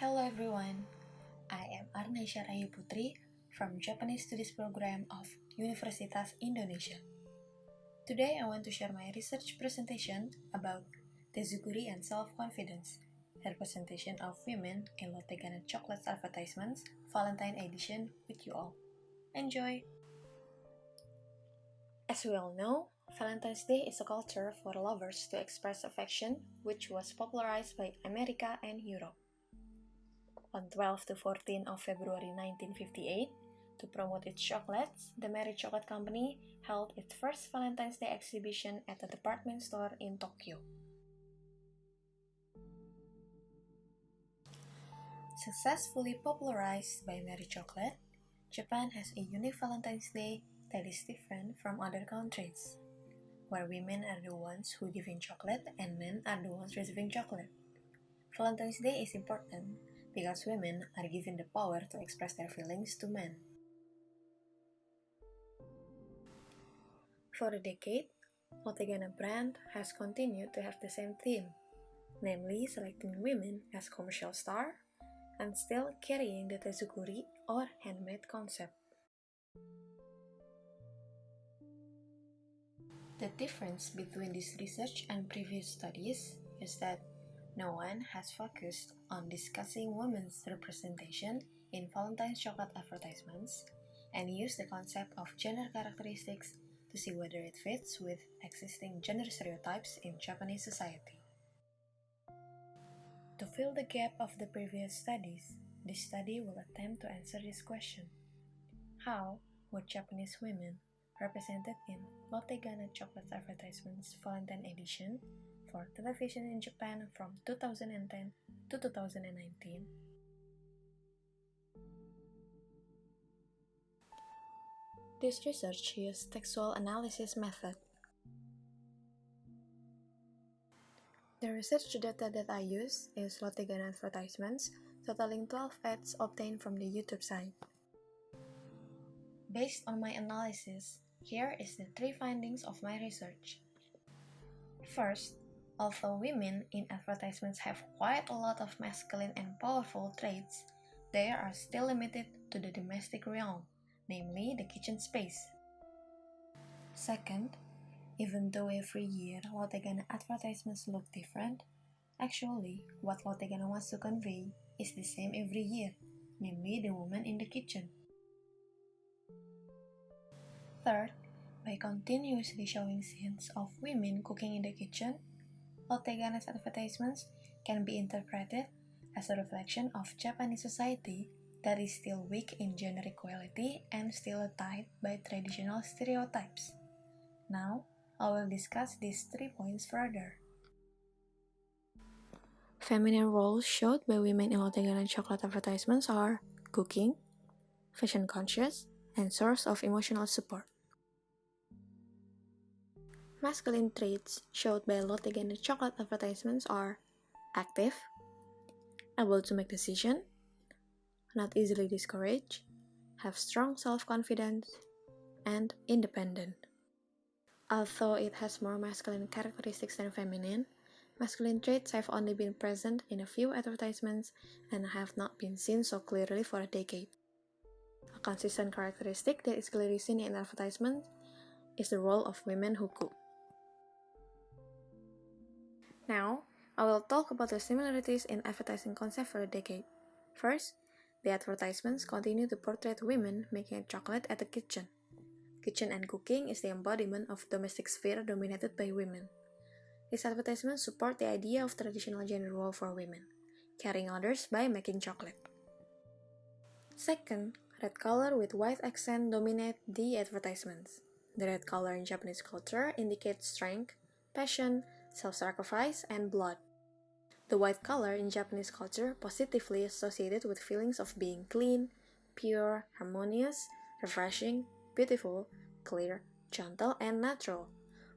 Hello everyone, I am Arnaisya Putri from Japanese Studies Program of Universitas Indonesia. Today I want to share my research presentation about Tezukuri and self-confidence, representation of women in Lotte Ghana Chocolate's Advertisements, Valentine edition with you all. Enjoy! As we all know, Valentine's Day is a culture for lovers to express affection, which was popularized by America and Europe. On 12 to 14 of February 1958, to promote its chocolates, the Mary Chocolate Company held its first Valentine's Day exhibition at a department store in Tokyo. Successfully popularized by Mary Chocolate, Japan has a unique Valentine's Day that is different from other countries, where women are the ones who give in chocolate and men are the ones receiving chocolate. Valentine's Day is important because women are given the power to express their feelings to men. For a decade, Lotte Ghana brand has continued to have the same theme, namely selecting women as commercial star and still carrying the Tezukuri or handmade concept. The difference between this research and previous studies is that no one has focused on discussing women's representation in Valentine's chocolate advertisements and used the concept of gender characteristics to see whether it fits with existing gender stereotypes in Japanese society. To fill the gap of the previous studies, this study will attempt to answer this question. How were Japanese women represented in Lotte Ghana Chocolate's Advertisements Valentine edition for television in Japan from 2010 to 2019? This research used textual analysis method. The research data that I use is Lotte Ghana advertisements, totaling 12 ads obtained from the YouTube site. Based on my analysis, here is the 3 findings of my research. First, although women in advertisements have quite a lot of masculine and powerful traits, they are still limited to the domestic realm, namely the kitchen space. Second, even though every year Lotte Ghana advertisements look different, actually what Lotte Ghana wants to convey is the same every year, namely the woman in the kitchen. Third, by continuously showing scenes of women cooking in the kitchen, Lotte Ghana's advertisements can be interpreted as a reflection of Japanese society that is still weak in gender equality and still tied by traditional stereotypes. Now, I will discuss these 3 points further. Feminine roles showed by women in Lotte Ghana chocolate advertisements are cooking, fashion conscious, and source of emotional support. Masculine traits showed by Lotte Ghana chocolate advertisements are active, able to make decisions, not easily discouraged, have strong self-confidence, and independent. Although it has more masculine characteristics than feminine, masculine traits have only been present in a few advertisements and have not been seen so clearly for a decade. A consistent characteristic that is clearly seen in advertisements is the role of women who cook. Now, I will talk about the similarities in advertising concept for a decade. First, the advertisements continue to portray women making chocolate at the kitchen. Kitchen and cooking is the embodiment of domestic sphere dominated by women. These advertisements support the idea of traditional gender role for women, carrying others by making chocolate. Second, red color with white accent dominate the advertisements. The red color in Japanese culture indicates strength, passion, self-sacrifice, and blood. The white color in Japanese culture positively associated with feelings of being clean, pure, harmonious, refreshing, beautiful, clear, gentle, and natural.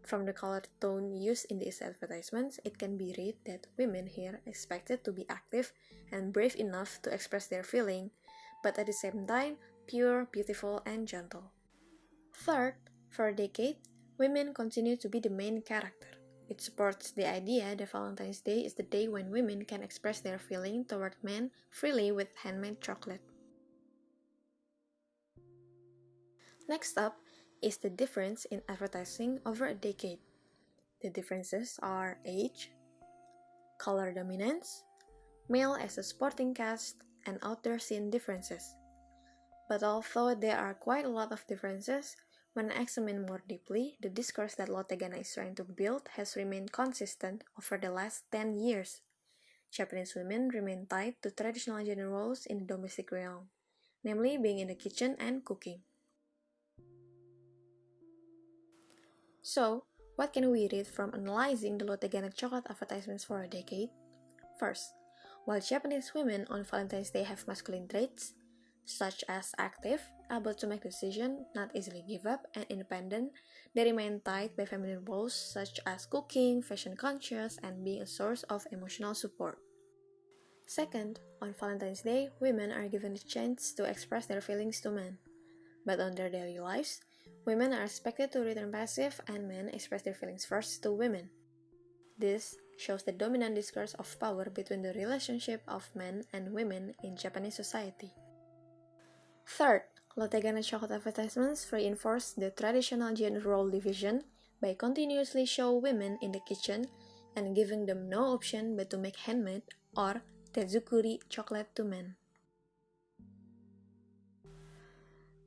From the color tone used in these advertisements, it can be read that women here are expected to be active and brave enough to express their feeling, but at the same time, pure, beautiful, and gentle. Third, for a decade, women continue to be the main character. It supports the idea that Valentine's Day is the day when women can express their feeling toward men freely with handmade chocolate. Next up is the difference in advertising over a decade. The differences are age, color dominance, male as a supporting cast, and outdoor scene differences. But although there are quite a lot of differences, when examined more deeply, the discourse that Lotte Ghana is trying to build has remained consistent over the last 10 years. Japanese women remain tied to traditional gender roles in the domestic realm, namely being in the kitchen and cooking. So, what can we read from analyzing the Lotte Ghana Chocolate advertisements for a decade? First, while Japanese women on Valentine's Day have masculine traits, such as active, able to make decisions, not easily give up, and independent, they remain tied by feminine roles such as cooking, fashion conscious, and being a source of emotional support. Second, on Valentine's Day, women are given the chance to express their feelings to men. But on their daily lives, women are expected to return passive and men express their feelings first to women. This shows the dominant discourse of power between the relationship of men and women in Japanese society. Third, Lotte Ghana Chocolate advertisements reinforce the traditional gender role division by continuously showing women in the kitchen and giving them no option but to make handmade or Tezukuri chocolate to men.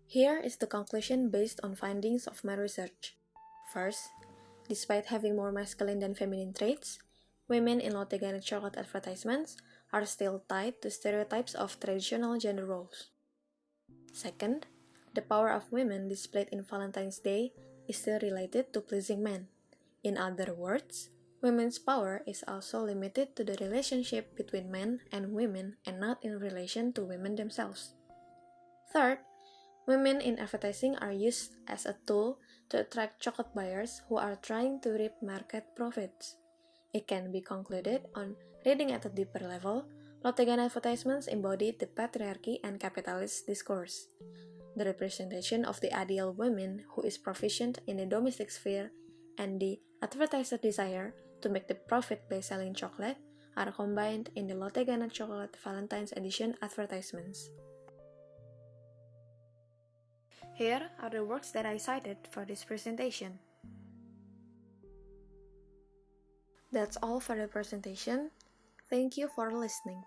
Here is the conclusion based on findings of my research. First, despite having more masculine than feminine traits, women in Lotte Ghana Chocolate advertisements are still tied to stereotypes of traditional gender roles. Second, the power of women displayed in Valentine's Day is still related to pleasing men. In other words, women's power is also limited to the relationship between men and women and not in relation to women themselves. Third, women in advertising are used as a tool to attract chocolate buyers who are trying to reap market profits. It can be concluded on reading at a deeper level, Lotte Ghana advertisements embody the patriarchy and capitalist discourse. The representation of the ideal woman who is proficient in the domestic sphere and the advertiser desire to make the profit by selling chocolate are combined in the Lotte Ghana Chocolate Valentine's Edition advertisements. Here are the works that I cited for this presentation. That's all for the presentation. Thank you for listening.